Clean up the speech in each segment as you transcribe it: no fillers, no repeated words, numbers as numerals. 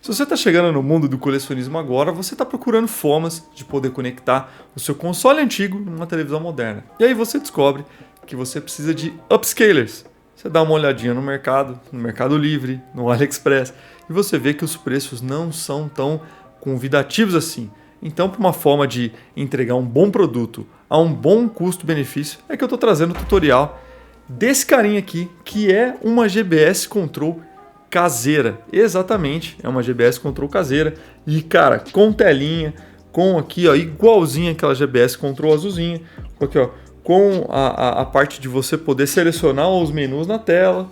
Se você está chegando no mundo do colecionismo agora, você está procurando formas de poder conectar o seu console antigo numa televisão moderna. E aí você descobre que você precisa de upscalers. Você dá uma olhadinha no Mercado Livre, no AliExpress, e você vê que os preços não são tão convidativos assim. Então, para uma forma de entregar um bom produto a um bom custo-benefício, é que eu estou trazendo o tutorial desse carinha aqui, que é uma GBS Control caseira. Exatamente, é uma GBS Control caseira. E, cara, com telinha, com aqui, ó, igualzinha aquela GBS Control azulzinha, aqui, ó, com a parte de você poder selecionar os menus na tela,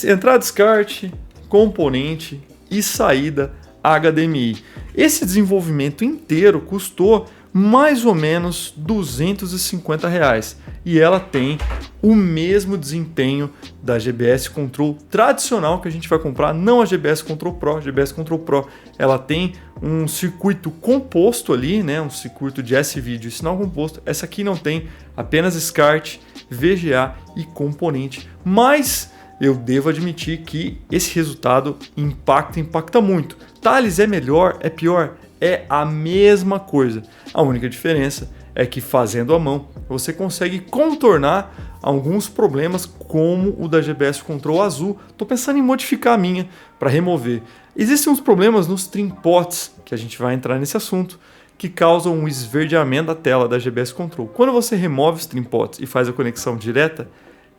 entrada, descarte, componente e saída HDMI. Esse desenvolvimento inteiro custou mais ou menos R$250 e ela tem o mesmo desempenho da GBS Control tradicional que a gente vai comprar, não a GBS Control Pro. A GBS Control Pro ela tem um circuito composto ali, né? Um circuito de S-Video e sinal composto. Essa aqui não tem, apenas SCART, VGA e componente, mas eu devo admitir que esse resultado impacta muito. Thales, é melhor? É pior? É a mesma coisa. A única diferença é que fazendo à mão você consegue contornar alguns problemas como o da GBS Control azul. Estou pensando em modificar a minha para remover. Existem uns problemas nos trimpots, que a gente vai entrar nesse assunto, que causam um esverdeamento da tela da GBS Control. Quando você remove os trimpots e faz a conexão direta,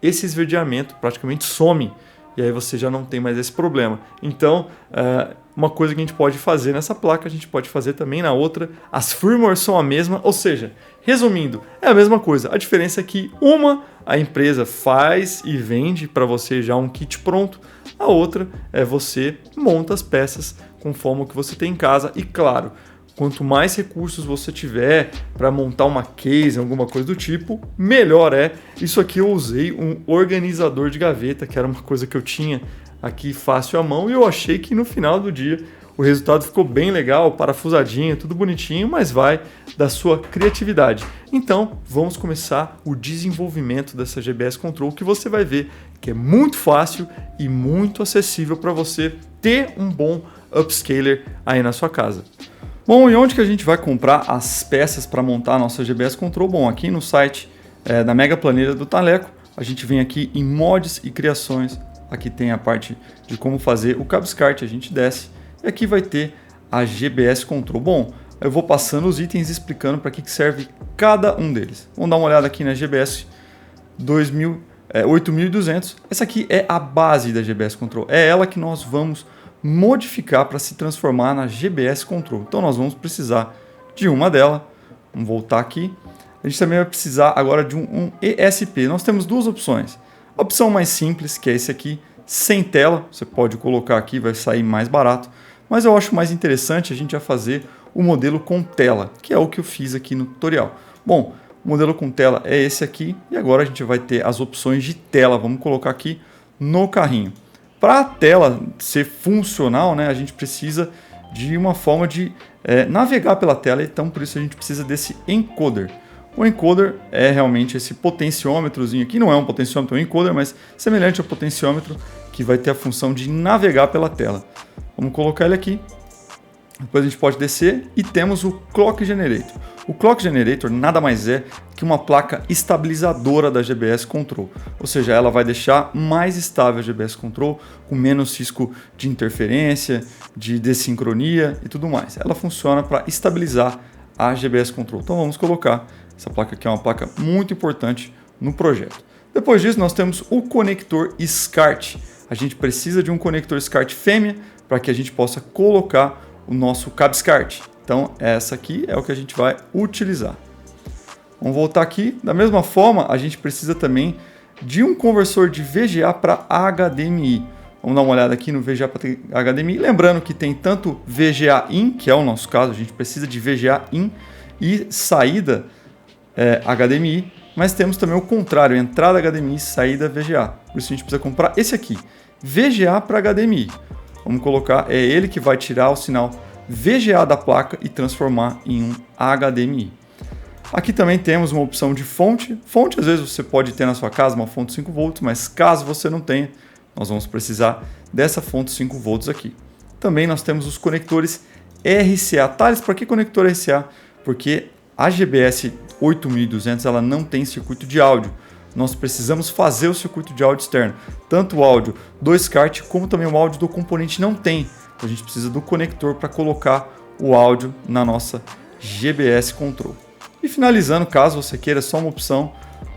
esse esverdeamento praticamente some e aí você já não tem mais esse problema. Então, uma coisa que a gente pode fazer nessa placa, a gente pode fazer também na outra. As firmwares são a mesma, ou seja, resumindo, é a mesma coisa. A diferença é que a empresa faz e vende para você já um kit pronto, a outra é você monta as peças conforme o que você tem em casa e, claro, quanto mais recursos você tiver para montar uma case, alguma coisa do tipo, melhor é. Isso aqui eu usei um organizador de gaveta, que era uma coisa que eu tinha aqui fácil à mão, e eu achei que no final do dia o resultado ficou bem legal, parafusadinho, tudo bonitinho, mas vai da sua criatividade. Então, vamos começar o desenvolvimento dessa GBS Control, que você vai ver que é muito fácil e muito acessível para você ter um bom upscaler aí na sua casa. Bom, e onde que a gente vai comprar as peças para montar a nossa GBS Control? Bom, aqui no site da Mega Planilha do Taleco, a gente vem aqui em mods e criações, aqui tem a parte de como fazer o cabo SCART, a gente desce, e aqui vai ter a GBS Control. Bom, eu vou passando os itens explicando para que serve cada um deles. Vamos dar uma olhada aqui na GBS 8200, essa aqui é a base da GBS Control, é ela que nós vamos modificar para se transformar na GBS Control. Então nós vamos precisar de uma dela. Vamos voltar aqui. A gente também vai precisar agora de um ESP. Nós temos duas opções. A opção mais simples, que é esse aqui, sem tela. Você pode colocar aqui, vai sair mais barato. Mas eu acho mais interessante a gente já fazer o modelo com tela, que é o que eu fiz aqui no tutorial. Bom, o modelo com tela é esse aqui. E agora a gente vai ter as opções de tela. Vamos colocar aqui no carrinho. Para a tela ser funcional, né, a gente precisa de uma forma de navegar pela tela, então por isso a gente precisa desse encoder. O encoder é realmente esse potenciômetrozinho aqui, não é um potenciômetro, é um encoder, mas semelhante ao potenciômetro, que vai ter a função de navegar pela tela. Vamos colocar ele aqui, depois a gente pode descer e temos o Clock Generator. O Clock Generator nada mais é que uma placa estabilizadora da GBS Control, ou seja, ela vai deixar mais estável a GBS Control, com menos risco de interferência, de desincronia e tudo mais. Ela funciona para estabilizar a GBS Control. Então vamos colocar essa placa aqui, é uma placa muito importante no projeto. Depois disso nós temos o conector SCART. A gente precisa de um conector SCART fêmea para que a gente possa colocar o nosso cabo SCART. Então essa aqui é o que a gente vai utilizar. Vamos voltar aqui. Da mesma forma, a gente precisa também de um conversor de VGA para HDMI. Vamos dar uma olhada aqui no VGA para HDMI. Lembrando que tem tanto VGA in, que é o nosso caso, a gente precisa de VGA in e saída HDMI, mas temos também o contrário, entrada HDMI, saída VGA. Por isso a gente precisa comprar esse aqui, VGA para HDMI. Vamos colocar, é ele que vai tirar o sinal VGA da placa e transformar em um HDMI. Aqui também temos uma opção de fonte. Fonte, às vezes você pode ter na sua casa uma fonte 5 volts, mas caso você não tenha, nós vamos precisar dessa fonte 5 volts aqui. também nós temos os conectores RCA. Thales, para que conector RCA? Porque a GBS 8200 ela não tem circuito de áudio. Nós precisamos fazer o circuito de áudio externo. Tanto o áudio do SCART como também o áudio do componente não tem. Então a gente precisa do conector para colocar o áudio na nossa GBS Control. E finalizando, caso você queira só uma opção,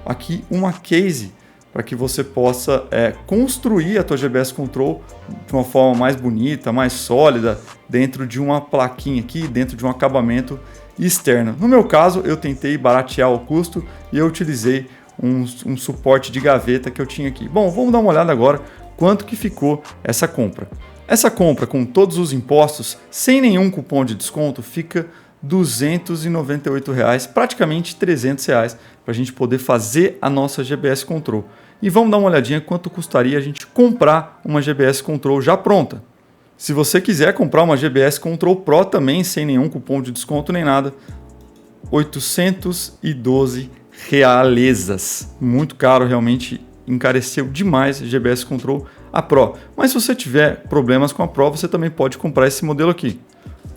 aqui uma case para que você possa construir a tua GBS Control de uma forma mais bonita, mais sólida, dentro de uma plaquinha aqui, dentro de um acabamento externo. No meu caso, eu tentei baratear o custo e eu utilizei um suporte de gaveta que eu tinha aqui. Bom, vamos dar uma olhada agora quanto que ficou essa compra. Essa compra com todos os impostos, sem nenhum cupom de desconto, fica R$ 298, praticamente R$ 300 para a gente poder fazer a nossa GBS Control. E vamos dar uma olhadinha quanto custaria a gente comprar uma GBS Control já pronta. Se você quiser comprar uma GBS Control Pro também, sem nenhum cupom de desconto nem nada, R$ 812. Muito caro, realmente encareceu demais a GBS Control a Pro. Mas se você tiver problemas com a Pro, você também pode comprar esse modelo aqui,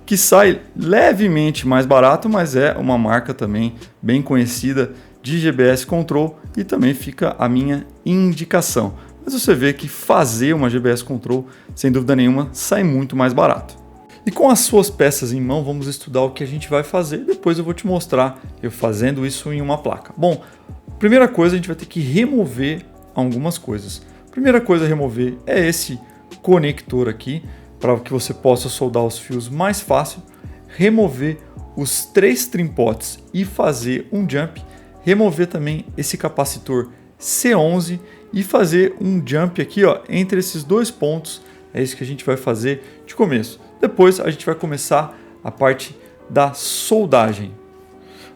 que sai levemente mais barato, mas é uma marca também bem conhecida de GBS Control e também fica a minha indicação. Mas você vê que fazer uma GBS Control, sem dúvida nenhuma, sai muito mais barato. E com as suas peças em mão, vamos estudar o que a gente vai fazer. Depois eu vou te mostrar eu fazendo isso em uma placa. Bom, primeira coisa, a gente vai ter que remover algumas coisas. Primeira coisa a remover é esse conector aqui, para que você possa soldar os fios mais fácil. Remover os 3 trimpotes e fazer um jump. Remover também esse capacitor C11 e fazer um jump aqui, ó, entre esses 2 pontos. É isso que a gente vai fazer de começo. Depois a gente vai começar a parte da soldagem.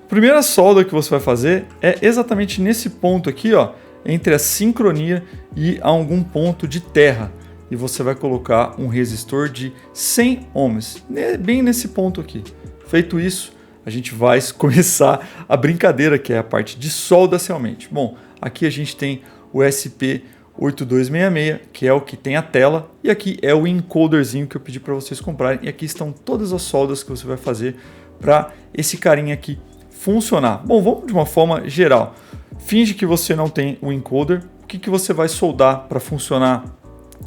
A primeira solda que você vai fazer é exatamente nesse ponto aqui, ó, entre a sincronia e algum ponto de terra. E você vai colocar um resistor de 100 ohms, bem nesse ponto aqui. Feito isso, a gente vai começar a brincadeira, que é a parte de solda realmente. Bom, aqui a gente tem o SP8266, que é o que tem a tela, e aqui é o encoderzinho que eu pedi para vocês comprarem, e aqui estão todas as soldas que você vai fazer para esse carinha aqui funcionar. Bom, vamos de uma forma geral. Finge que você não tem o encoder. O que você vai soldar para funcionar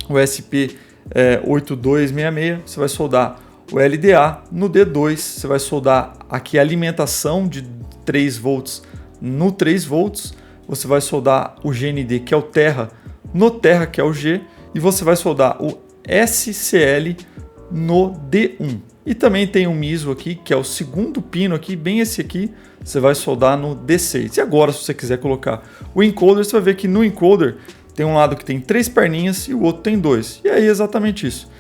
o SP8266? Você vai soldar o LDA no D2, você vai soldar aqui a alimentação de 3 volts no 3 volts, você vai soldar o GND, que é o Terra, no Terra, que é o G, e você vai soldar o SCL no D1. E também tem o MISO aqui, que é o segundo pino aqui, bem esse aqui, você vai soldar no D6. E agora, se você quiser colocar o encoder, você vai ver que no encoder tem um lado que tem 3 perninhas e o outro tem 2. E aí é exatamente isso.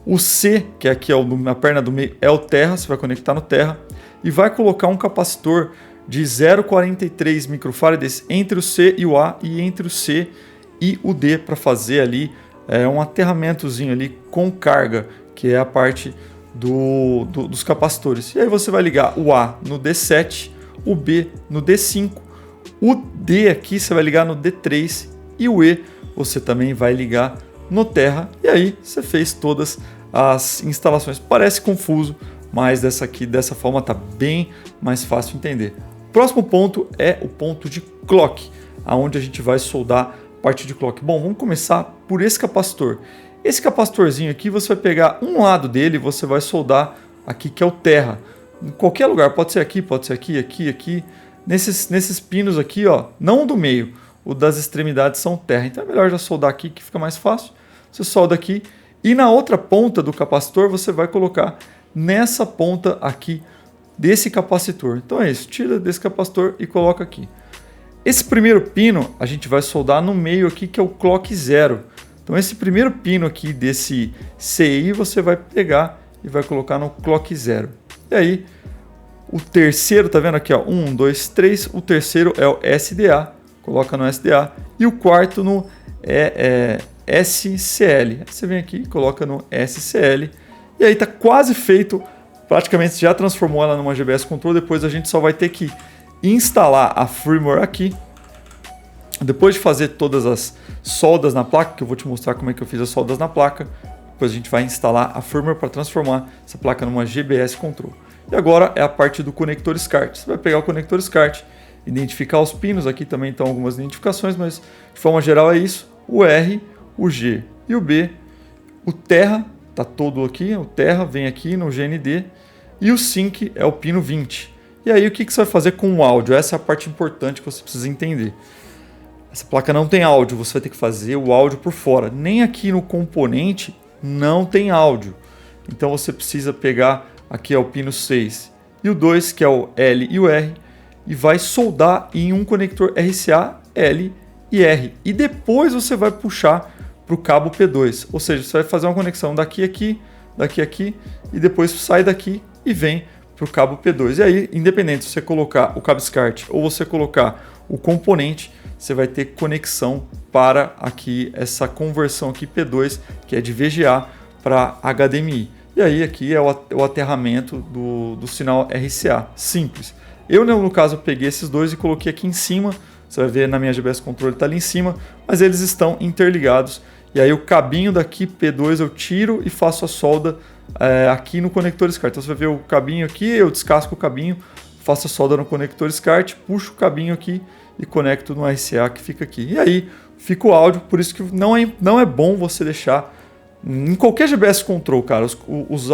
O C, que aqui é a perna do meio, é o Terra, você vai conectar no Terra e vai colocar um capacitor de 0,43 microfarads entre o C e o A e entre o C e o D para fazer ali um aterramentozinho ali com carga, que é a parte dos capacitores. E aí você vai ligar o A no D7, o B no D5, o D aqui você vai ligar no D3 e o E você também vai ligar no Terra, e aí você fez todas as instalações. Parece confuso, mas dessa forma está bem mais fácil de entender. Próximo ponto é o ponto de clock, aonde a gente vai soldar a parte de clock. Bom, vamos começar por esse capacitor. Esse capacitorzinho aqui, você vai pegar um lado dele, você vai soldar aqui, que é o Terra. Em qualquer lugar, pode ser aqui, aqui. Nesses pinos aqui, ó, não o do meio, o das extremidades são Terra. Então é melhor já soldar aqui, que fica mais fácil. Você solda aqui e na outra ponta do capacitor você vai colocar nessa ponta aqui desse capacitor. Então é isso, tira desse capacitor e coloca aqui. Esse primeiro pino a gente vai soldar no meio aqui, que é o clock 0. Então esse primeiro pino aqui desse CI você vai pegar e vai colocar no clock 0. E aí o terceiro, tá vendo aqui, ó, 1, 2, 3, o terceiro é o SDA, coloca no SDA, e o quarto no SCL. Você vem aqui e coloca no SCL, e aí tá quase feito, praticamente já transformou ela numa GBS Control. Depois a gente só vai ter que instalar a firmware aqui. Depois de fazer todas as soldas na placa, que eu vou te mostrar como é que eu fiz as soldas na placa, Depois a gente vai instalar a firmware para transformar essa placa numa GBS Control. E agora é a parte do conector SCART. Você vai pegar o conector SCART, identificar os pinos, aqui também estão algumas identificações, mas de forma geral é isso. O R, o G e o B. O Terra está todo aqui, o Terra vem aqui no GND. E o Sync é o pino 20. E aí o que você vai fazer com o áudio? Essa é a parte importante que você precisa entender. Essa placa não tem áudio, você vai ter que fazer o áudio por fora. Nem aqui no componente não tem áudio. Então você precisa pegar aqui o pino 6 e o 2, que é o L e o R, e vai soldar em um conector RCA, L e R. E depois você vai puxar para o cabo P2. Ou seja, você vai fazer uma conexão daqui aqui, e depois sai daqui e vem para o cabo P2. E aí, independente se você colocar o cabo SCART ou você colocar o componente, você vai ter conexão para aqui essa conversão aqui P2, que é de VGA para HDMI. E aí aqui é o aterramento do sinal RCA, simples. Eu, no caso, peguei esses dois e coloquei aqui em cima. Você vai ver na minha GBS Control, está ali em cima, mas eles estão interligados. E aí o cabinho daqui P2 eu tiro e faço a solda aqui no conector SCART. Então você vai ver o cabinho aqui, eu descasco o cabinho, faço a solda no conector SCART, puxo o cabinho aqui e conecto no RCA que fica aqui. E aí fica o áudio, por isso que não é bom você deixar em qualquer GBS Control, cara,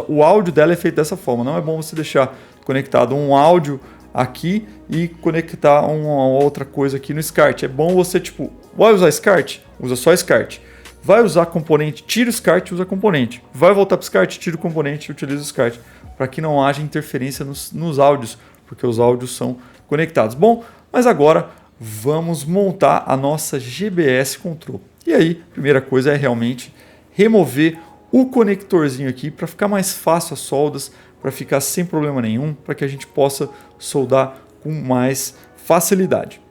o áudio dela é feito dessa forma. Não é bom você deixar conectado um áudio aqui e conectar uma outra coisa aqui no SCART. É bom você, tipo, vai usar SCART? Usa só SCART. Vai usar componente, tira o SCART, usa componente. Vai voltar para o SCART, tira o componente e utiliza o SCART. Para que não haja interferência nos áudios, porque os áudios são conectados. Bom, mas agora vamos montar a nossa GBS Control. E aí, a primeira coisa é realmente remover o conectorzinho aqui para ficar mais fácil as soldas, para ficar sem problema nenhum, para que a gente possa soldar com mais facilidade.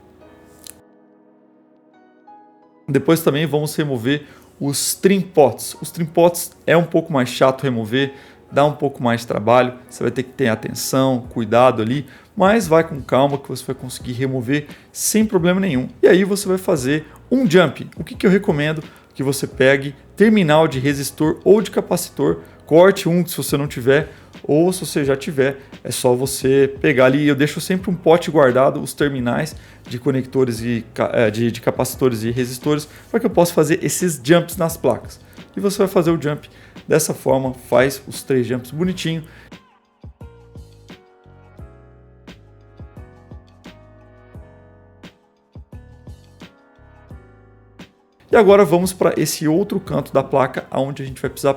Depois também vamos remover os trim pots. Os trim pots é um pouco mais chato remover, dá um pouco mais de trabalho, você vai ter que ter atenção, cuidado ali, mas vai com calma que você vai conseguir remover sem problema nenhum. E aí você vai fazer um jump. O que eu recomendo? Que você pegue terminal de resistor ou de capacitor, corte um se você não tiver, ou se você já tiver, é só você pegar ali. Eu deixo sempre um pote guardado, os terminais de conectores e de capacitores e resistores, para que eu possa fazer esses jumps nas placas. E você vai fazer o jump dessa forma, faz os 3 jumps bonitinho. E agora vamos para esse outro canto da placa, onde a gente vai precisar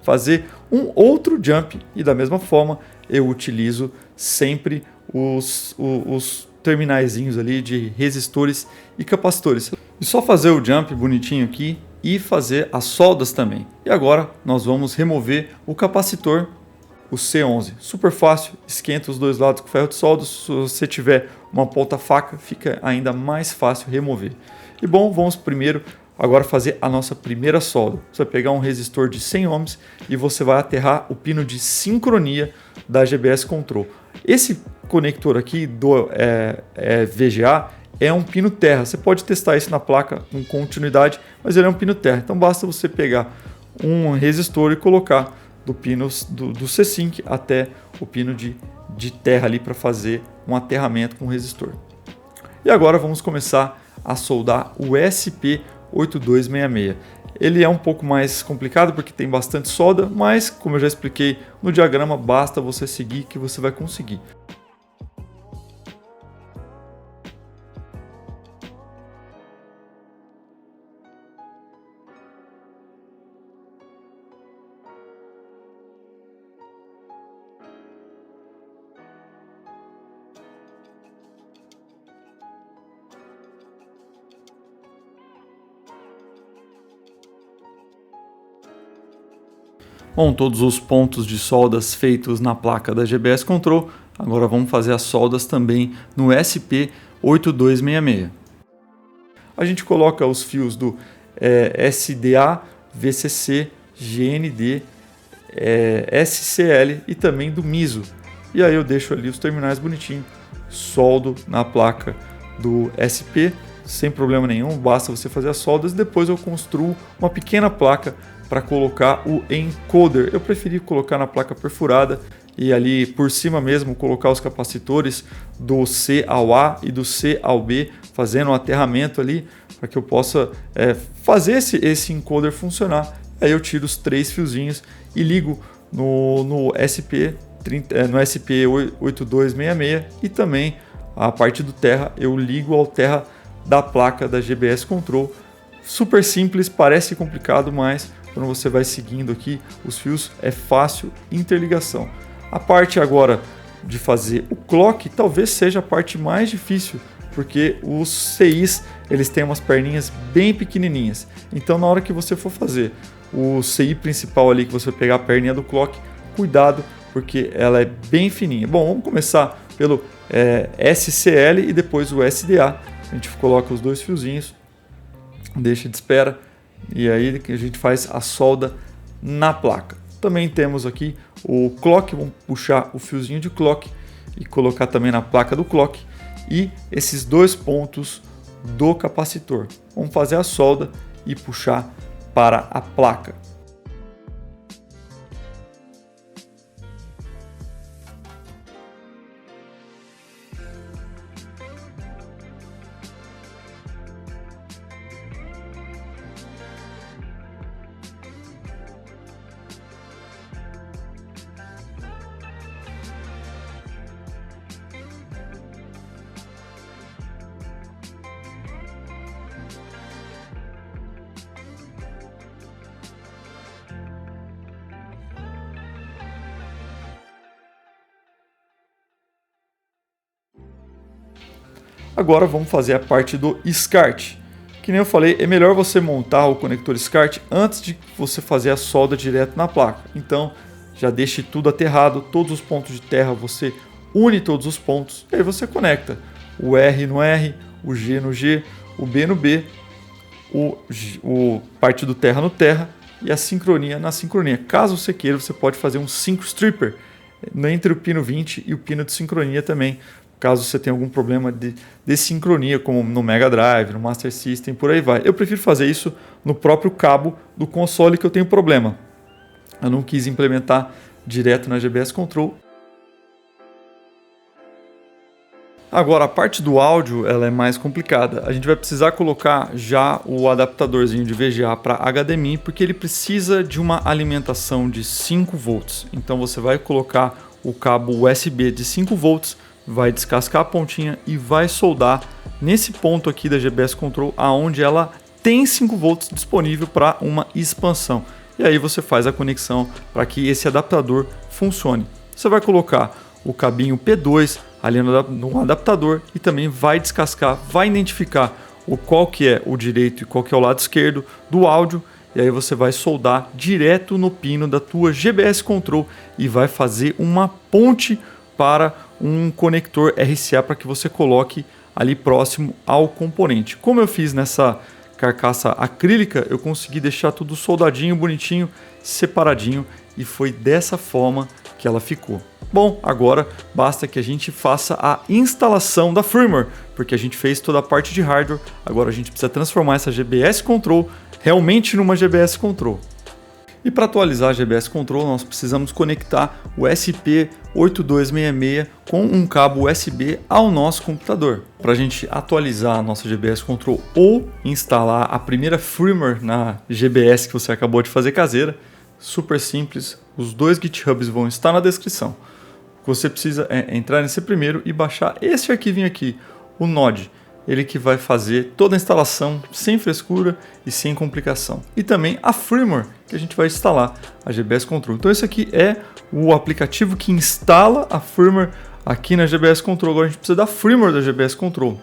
fazer um outro jump. E da mesma forma, eu utilizo sempre os terminaizinhos ali de resistores e capacitores. E só fazer o jump bonitinho aqui e fazer as soldas também. E agora nós vamos remover o capacitor, o C11. Super fácil, esquenta os dois lados com ferro de solda. Se você tiver uma ponta faca, fica ainda mais fácil remover. E bom, vamos primeiro agora fazer a nossa primeira solda. Você vai pegar um resistor de 100 ohms e você vai aterrar o pino de sincronia da GBS Control. Esse conector aqui do VGA é um pino terra. Você pode testar isso na placa com continuidade, mas ele é um pino terra. Então basta você pegar um resistor e colocar do pino do C-Sync até o pino de terra ali para fazer um aterramento com o resistor. E agora vamos começar a soldar o SP8266. Ele é um pouco mais complicado porque tem bastante solda, mas como eu já expliquei no diagrama, basta você seguir que você vai conseguir. Bom, todos os pontos de soldas feitos na placa da GBS Control, agora vamos fazer as soldas também no SP8266. A gente coloca os fios do SDA, VCC, GND, SCL e também do MISO. E aí eu deixo ali os terminais bonitinhos, soldo na placa do SP, sem problema nenhum, basta você fazer as soldas e depois eu construo uma pequena placa para colocar o encoder. Eu preferi colocar na placa perfurada e ali por cima mesmo colocar os capacitores do C ao A e do C ao B, fazendo um aterramento ali para que eu possa fazer esse encoder funcionar. Aí eu tiro os 3 fiozinhos e ligo no SP8266 e também a parte do terra eu ligo ao terra da placa da GBS Control. Super simples, parece complicado, mas quando você vai seguindo aqui os fios é fácil interligação. A parte agora de fazer o clock talvez seja a parte mais difícil, porque os CIs eles têm umas perninhas bem pequenininhas. Então na hora que você for fazer o CI principal ali, que você pegar a perninha do clock, cuidado porque ela é bem fininha. Bom, vamos começar pelo SCL e depois o SDA. A gente coloca os 2 fiozinhos, deixa de espera e aí a gente faz a solda na placa. Também temos aqui o clock, vamos puxar o fiozinho de clock e colocar também na placa do clock e esses 2 pontos do capacitor. Vamos fazer a solda e puxar para a placa. Agora vamos fazer a parte do SCART. Que nem eu falei, é melhor você montar o conector SCART antes de você fazer a solda direto na placa. Então já deixe tudo aterrado, todos os pontos de terra você une todos os pontos e aí você conecta o R no R, o G no G, o B no B, o parte do terra no terra e a sincronia na sincronia. Caso você queira, você pode fazer um sync stripper entre o pino 20 e o pino de sincronia também, caso você tenha algum problema de sincronia, como no Mega Drive, no Master System, por aí vai. Eu prefiro fazer isso no próprio cabo do console que eu tenho problema. Eu não quis implementar direto na GBS Control. Agora, a parte do áudio ela é mais complicada. A gente vai precisar colocar já o adaptadorzinho de VGA para HDMI, porque ele precisa de uma alimentação de 5 volts. Então você vai colocar o cabo USB de 5 volts, vai descascar a pontinha e vai soldar nesse ponto aqui da GBS Control, aonde ela tem 5 volts disponível para uma expansão. E aí você faz a conexão para que esse adaptador funcione. Você vai colocar o cabinho P2 ali no adaptador e também vai descascar, vai identificar qual que é o direito e qual que é o lado esquerdo do áudio. E aí você vai soldar direto no pino da tua GBS Control e vai fazer uma ponte para um conector RCA para que você coloque ali próximo ao componente. Como eu fiz nessa carcaça acrílica, eu consegui deixar tudo soldadinho, bonitinho, separadinho e foi dessa forma que ela ficou. Bom, agora basta que a gente faça a instalação da firmware, porque a gente fez toda a parte de hardware, agora a gente precisa transformar essa GBS Control realmente numa GBS Control. E para atualizar a GBS Control, nós precisamos conectar o SP8266 com um cabo USB ao nosso computador. Para a gente atualizar a nossa GBS Control ou instalar a primeira firmware na GBS que você acabou de fazer caseira, super simples, os 2 GitHubs vão estar na descrição. Você precisa entrar nesse primeiro e baixar esse arquivinho aqui, o Node. Ele que vai fazer toda a instalação sem frescura e sem complicação. E também a firmware que a gente vai instalar a GBS Control. Então esse aqui é o aplicativo que instala a firmware aqui na GBS Control. Agora a gente precisa da firmware da GBS Control.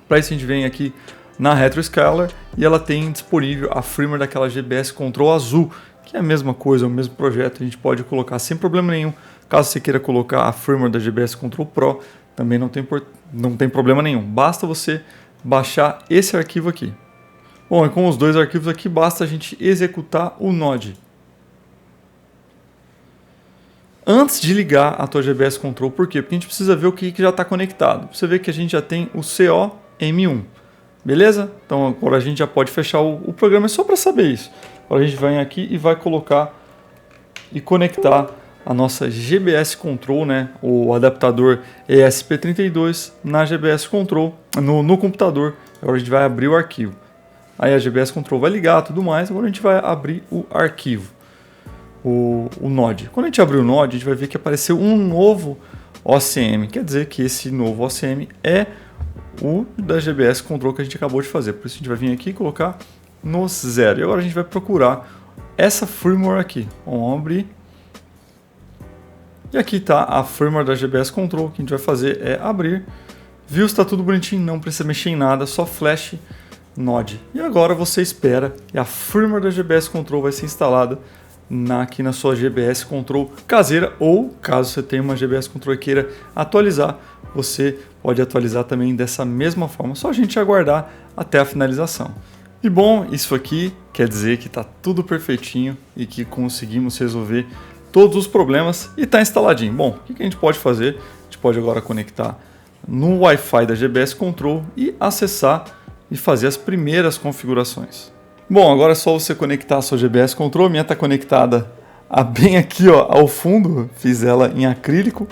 Para isso a gente vem aqui na RetroScaler e ela tem disponível a firmware daquela GBS Control azul, que é a mesma coisa, o mesmo projeto. A gente pode colocar sem problema nenhum. Caso você queira colocar a firmware da GBS Control Pro, também não tem problema nenhum. Basta você baixar esse arquivo aqui. Bom, e com os 2 arquivos aqui, basta a gente executar o Node. Antes de ligar a tua GBS Control, por quê? Porque a gente precisa ver o que já está conectado. Você vê que a gente já tem o COM1. Beleza? Então agora a gente já pode fechar o programa, é só para saber isso. Agora a gente vai aqui e vai colocar e conectar a nossa GBS Control, né, o adaptador ESP32 na GBS Control, no computador. Agora a gente vai abrir o arquivo. Aí a GBS Control vai ligar tudo mais, agora a gente vai abrir o arquivo, o Node. Quando a gente abrir o Node, a gente vai ver que apareceu um novo OCM, quer dizer que esse novo OCM é o da GBS Control que a gente acabou de fazer. Por isso a gente vai vir aqui e colocar no 0. E agora a gente vai procurar essa firmware aqui. Vamos abrir. E aqui está a firmware da GBS Control. O que a gente vai fazer é abrir. Viu, está tudo bonitinho, não precisa mexer em nada, só flash Node. E agora você espera e a firmware da GBS Control vai ser instalada aqui na sua GBS Control caseira, ou caso você tenha uma GBS Control e queira atualizar, você pode atualizar também dessa mesma forma, só a gente aguardar até a finalização. E bom, isso aqui quer dizer que está tudo perfeitinho e que conseguimos resolver todos os problemas e está instaladinho. Bom, o que a gente pode fazer? A gente pode agora conectar no Wi-Fi da GBS Control e acessar e fazer as primeiras configurações. Bom, agora é só você conectar a sua GBS Control. A minha está conectada bem aqui, ó, ao fundo. Fiz ela em acrílico.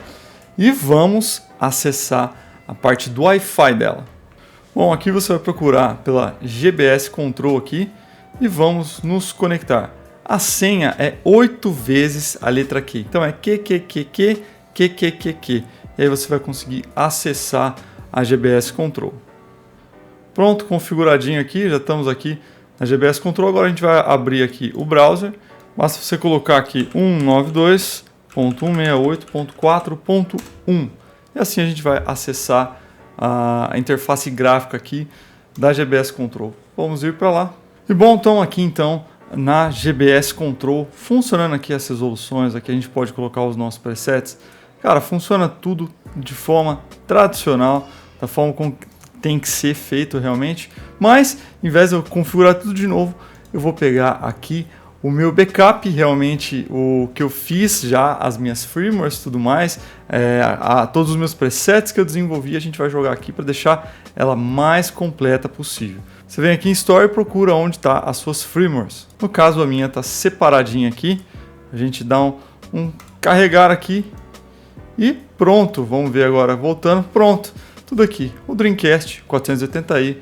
E vamos acessar a parte do Wi-Fi dela. Bom, aqui você vai procurar pela GBS Control aqui e vamos nos conectar. A senha é 8 vezes a letra Q. Então é QQQQ. E aí você vai conseguir acessar a GBS Control. Pronto, configuradinho aqui, já estamos aqui na GBS Control. Agora a gente vai abrir aqui o browser. Basta você colocar aqui 192.168.4.1 e assim a gente vai acessar a interface gráfica aqui da GBS Control. Vamos ir para lá. E bom, então aqui na GBS Control, funcionando aqui as resoluções, aqui a gente pode colocar os nossos presets. Cara, funciona tudo de forma tradicional, da forma como tem que ser feito realmente, mas em vez de eu configurar tudo de novo, eu vou pegar aqui o meu backup, realmente o que eu fiz já, as minhas firmwares e tudo mais, todos os meus presets que eu desenvolvi, a gente vai jogar aqui para deixar ela mais completa possível. Você vem aqui em Store e procura onde está as suas firmwares. No caso a minha está separadinha aqui, a gente dá um carregar aqui e pronto, vamos ver agora, voltando, pronto. Tudo aqui, o Dreamcast 480i,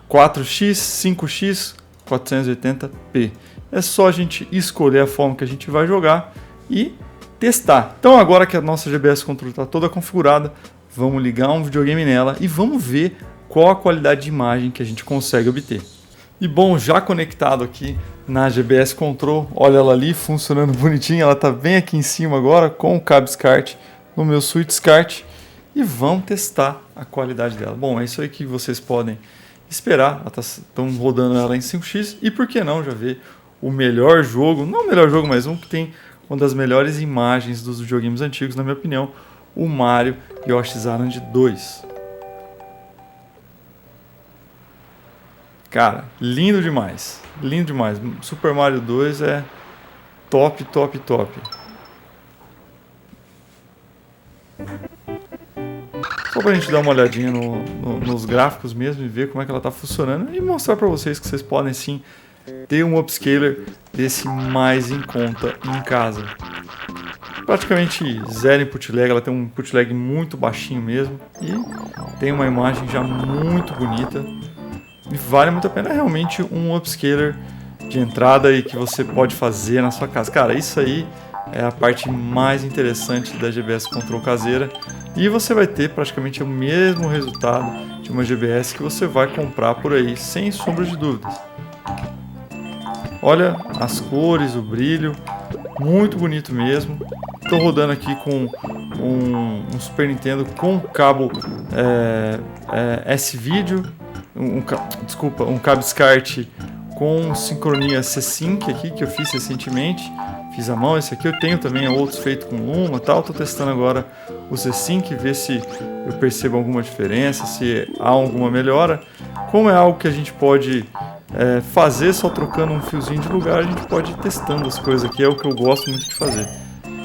4x, 5x, 480p. É só a gente escolher a forma que a gente vai jogar e testar. Então agora que a nossa GBS Control está toda configurada, vamos ligar um videogame nela e vamos ver qual a qualidade de imagem que a gente consegue obter. E bom, já conectado aqui na GBS Control, olha ela ali funcionando bonitinho, ela está bem aqui em cima agora com o cabo SCART no meu switch SCART. E vamos testar a qualidade dela. Bom, é isso aí que vocês podem esperar. Estão rodando ela em 5x. E por que não já ver o melhor jogo, não o melhor jogo, mas um que tem uma das melhores imagens dos videogames antigos, na minha opinião, o Mario Yoshi's Island 2. Cara, lindo demais. Lindo demais. Super Mario 2 é top, top, top. Só pra gente dar uma olhadinha nos gráficos mesmo e ver como é que ela tá funcionando e mostrar pra vocês que vocês podem sim ter um upscaler desse mais em conta em casa. Praticamente zero input lag, ela tem um input lag muito baixinho mesmo e tem uma imagem já muito bonita e vale muito a pena. É realmente um upscaler de entrada e que você pode fazer na sua casa. Cara, isso aí é a parte mais interessante da GBS Control caseira e você vai ter praticamente o mesmo resultado de uma GBS que você vai comprar por aí, sem sombra de dúvidas. Olha as cores, o brilho, muito bonito mesmo. Estou rodando aqui com um Super Nintendo com cabo S-Video, um cabo SCART com sincronia C-Sync aqui que eu fiz recentemente. Fiz à mão, esse aqui eu tenho também outros feitos com Luma e tal. Estou testando agora o C-Sync, ver se eu percebo alguma diferença, se há alguma melhora. Como é algo que a gente pode fazer só trocando um fiozinho de lugar, a gente pode ir testando as coisas aqui, é o que eu gosto muito de fazer.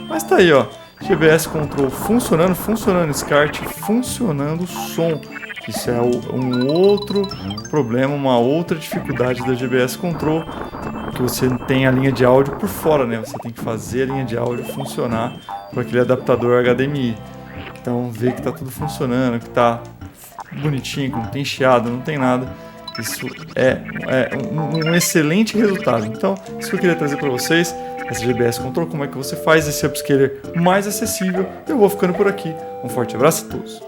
Mas tá aí, ó, GBS Control funcionando SCART, funcionando som. Isso é um outro problema, uma outra dificuldade da GBS Control. que você tem a linha de áudio por fora, né? Você tem que fazer a linha de áudio funcionar com aquele adaptador HDMI. Então, ver que está tudo funcionando, que está bonitinho, que não tem chiado, não tem nada. Isso é um excelente resultado. Então, isso que eu queria trazer para vocês, essa GBS Control, como é que você faz esse upscaler mais acessível. Eu vou ficando por aqui. Um forte abraço a todos.